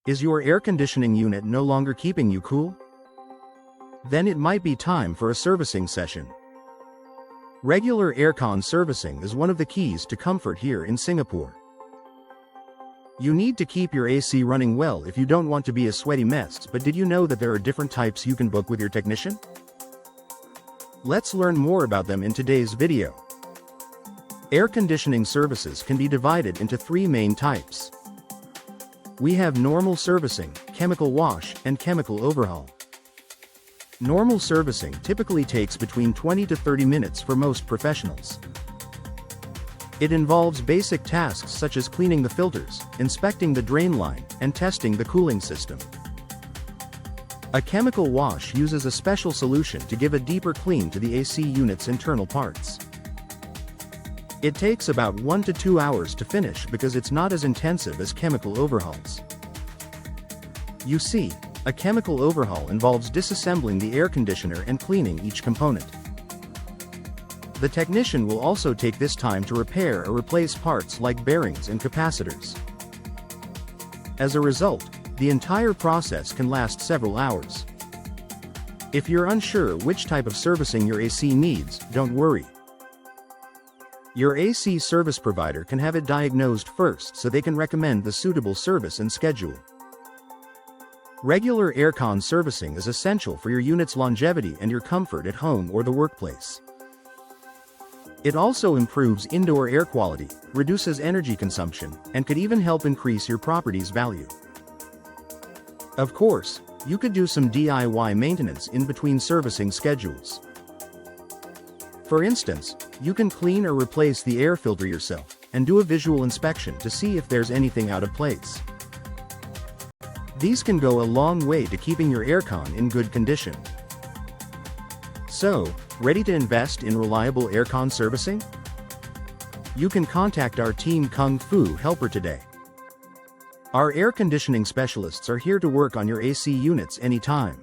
Is your air conditioning unit no longer keeping you cool? Then it might be time for a servicing session. Regular aircon servicing is one of the keys to comfort here in Singapore. You need to keep your AC running well if you don't want to be a sweaty mess, but did you know that there are different types you can book with your technician? Let's learn more about them in today's video. Air conditioning services can be divided into three main types. We have normal servicing, chemical wash, and chemical overhaul. Normal servicing typically takes between 20 to 30 minutes for most professionals. It involves basic tasks such as cleaning the filters, inspecting the drain line, and testing the cooling system. A chemical wash uses a special solution to give a deeper clean to the AC unit's internal parts. It takes about 1 to 2 hours to finish because it's not as intensive as chemical overhauls. You see, a chemical overhaul involves disassembling the air conditioner and cleaning each component. The technician will also take this time to repair or replace parts like bearings and capacitors. As a result, the entire process can last several hours. If you're unsure which type of servicing your AC needs, don't worry. Your AC service provider can have it diagnosed first so they can recommend the suitable service and schedule. Regular aircon servicing is essential for your unit's longevity and your comfort at home or the workplace. It also improves indoor air quality, reduces energy consumption, and could even help increase your property's value. Of course, you could do some DIY maintenance in between servicing schedules. For instance, you can clean or replace the air filter yourself, and do a visual inspection to see if there's anything out of place. These can go a long way to keeping your aircon in good condition. So, ready to invest in reliable aircon servicing? You can contact our Team Kung Fu Helper today. Our air conditioning specialists are here to work on your AC units anytime.